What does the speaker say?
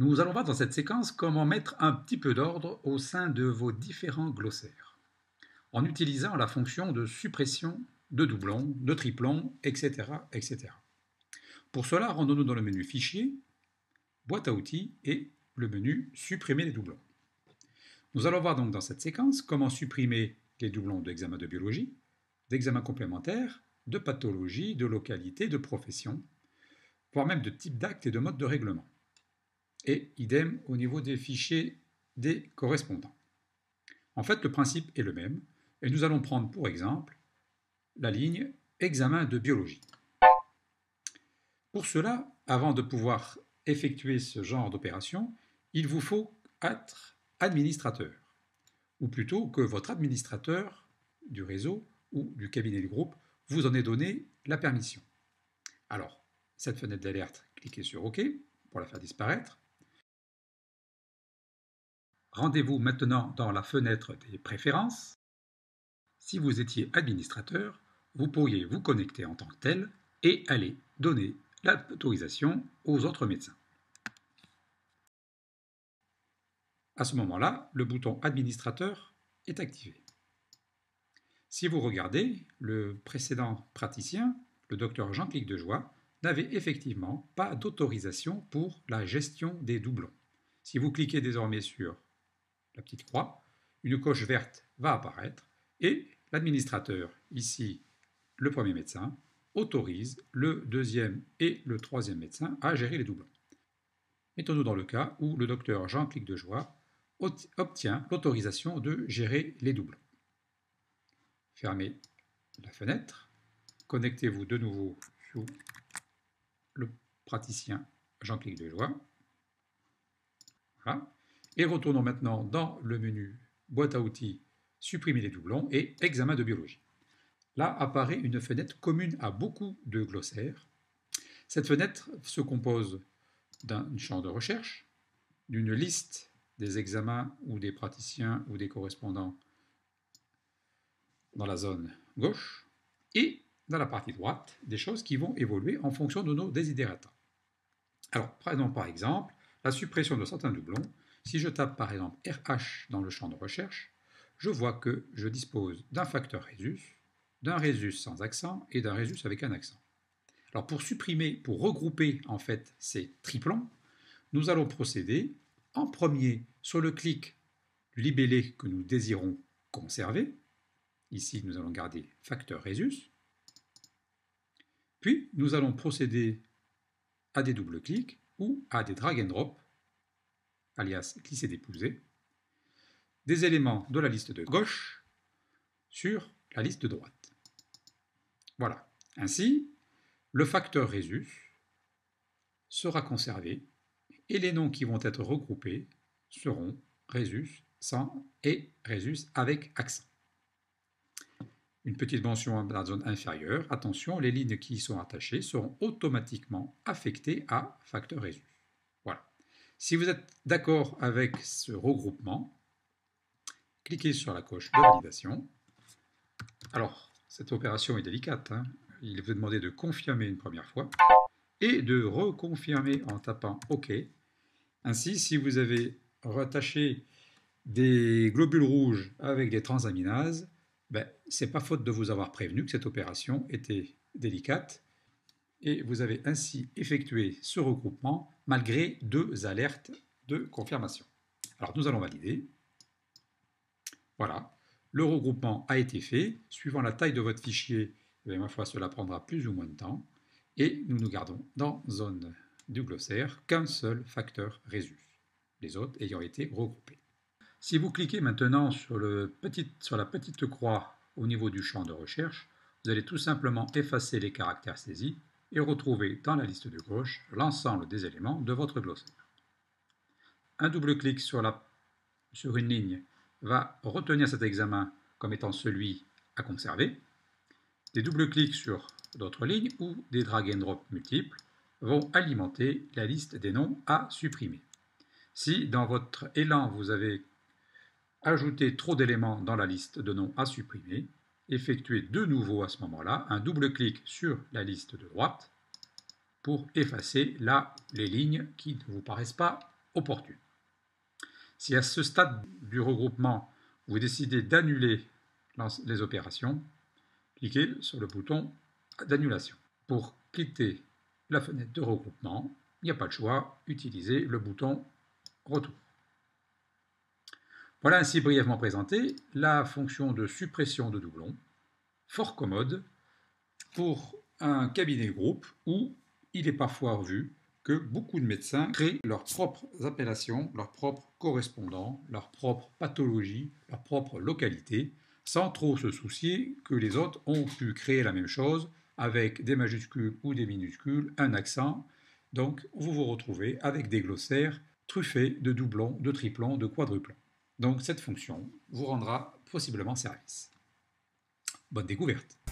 Nous allons voir dans cette séquence comment mettre un petit peu d'ordre au sein de vos différents glossaires, en utilisant la fonction de suppression de doublons, de triplons, etc. etc. Pour cela, rendons-nous dans le menu Fichier, Boîte à outils et le menu Supprimer les doublons. Nous allons voir donc dans cette séquence comment supprimer les doublons d'examen de biologie, d'examen complémentaire, de pathologie, de localité, de profession, voire même de type d'acte et de mode de règlement. Et idem au niveau des fichiers des correspondants. En fait, le principe est le même, et nous allons prendre pour exemple la ligne examen de biologie. Pour cela, avant de pouvoir effectuer ce genre d'opération, il vous faut être administrateur, ou plutôt que votre administrateur du réseau ou du cabinet du groupe vous en ait donné la permission. Alors, cette fenêtre d'alerte, cliquez sur OK pour la faire disparaître. Rendez-vous maintenant dans la fenêtre des préférences. Si vous étiez administrateur, vous pourriez vous connecter en tant que tel et aller donner l'autorisation aux autres médecins. À ce moment-là, le bouton administrateur est activé. Si vous regardez, le précédent praticien, le docteur Jean-Clic Dejoie, n'avait effectivement pas d'autorisation pour la gestion des doublons. Si vous cliquez désormais sur la petite croix, une coche verte va apparaître et l'administrateur, ici le premier médecin, autorise le deuxième et le troisième médecin à gérer les doublons. Mettons-nous dans le cas où le docteur Jean-Clic Dejoie obtient l'autorisation de gérer les doublons. Fermez la fenêtre, connectez-vous de nouveau sur le praticien Jean-Clic Dejoie. Voilà. Et retournons maintenant dans le menu Boîte à outils, Supprimer les doublons et Examen de biologie. Là apparaît une fenêtre commune à beaucoup de glossaires. Cette fenêtre se compose d'un champ de recherche, d'une liste des examens ou des praticiens ou des correspondants dans la zone gauche et dans la partie droite des choses qui vont évoluer en fonction de nos desiderata. Alors prenons par exemple la suppression de certains doublons. Si je tape par exemple RH dans le champ de recherche, je vois que je dispose d'un facteur Rhésus, d'un Rhésus sans accent et d'un Rhésus avec un accent. Alors pour supprimer, pour regrouper en fait ces triplons, nous allons procéder en premier sur le clic du libellé que nous désirons conserver. Ici, nous allons garder facteur Rhésus. Puis, nous allons procéder à des doubles clics ou à des drag and drop, alias glisser déposer, des éléments de la liste de gauche sur la liste de droite. Voilà. Ainsi, le facteur Rhésus sera conservé et les noms qui vont être regroupés seront Rhésus sans et Rhésus avec accent. Une petite mention dans la zone inférieure. Attention, les lignes qui y sont attachées seront automatiquement affectées à facteur Rhésus. Voilà. Si vous êtes d'accord avec ce regroupement, cliquez sur la coche de validation. Alors, cette opération est délicate. Il vous est demandé de confirmer une première fois et de reconfirmer en tapant OK. Ainsi, si vous avez rattaché des globules rouges avec des transaminases, ce n'est pas faute de vous avoir prévenu que cette opération était délicate et vous avez ainsi effectué ce regroupement malgré 2 alertes de confirmation. Alors nous allons valider. Voilà, le regroupement a été fait. Suivant la taille de votre fichier, ma foi, cela prendra plus ou moins de temps et nous gardons dans zone du glossaire qu'un seul facteur Rhésus, les autres ayant été regroupés. Si vous cliquez maintenant sur la petite croix au niveau du champ de recherche, vous allez tout simplement effacer les caractères saisis et retrouver dans la liste de gauche l'ensemble des éléments de votre glossaire. Un double clic sur une ligne va retenir cet examen comme étant celui à conserver. Des doubles clics sur d'autres lignes ou des drag and drop multiples vont alimenter la liste des noms à supprimer. Si dans votre élan vous avez ajouter trop d'éléments dans la liste de noms à supprimer, effectuez de nouveau à ce moment-là un double clic sur la liste de droite pour effacer là les lignes qui ne vous paraissent pas opportune. Si à ce stade du regroupement, vous décidez d'annuler les opérations, cliquez sur le bouton d'annulation. Pour quitter la fenêtre de regroupement, il n'y a pas de choix, utilisez le bouton retour. Voilà ainsi brièvement présenté la fonction de suppression de doublons, fort commode pour un cabinet groupe où il est parfois vu que beaucoup de médecins créent leurs propres appellations, leurs propres correspondants, leurs propres pathologies, leurs propres localités, sans trop se soucier que les autres ont pu créer la même chose avec des majuscules ou des minuscules, un accent. Donc vous vous retrouvez avec des glossaires truffés de doublons, de triplons, de quadruplons. Donc cette fonction vous rendra possiblement service. Bonne découverte!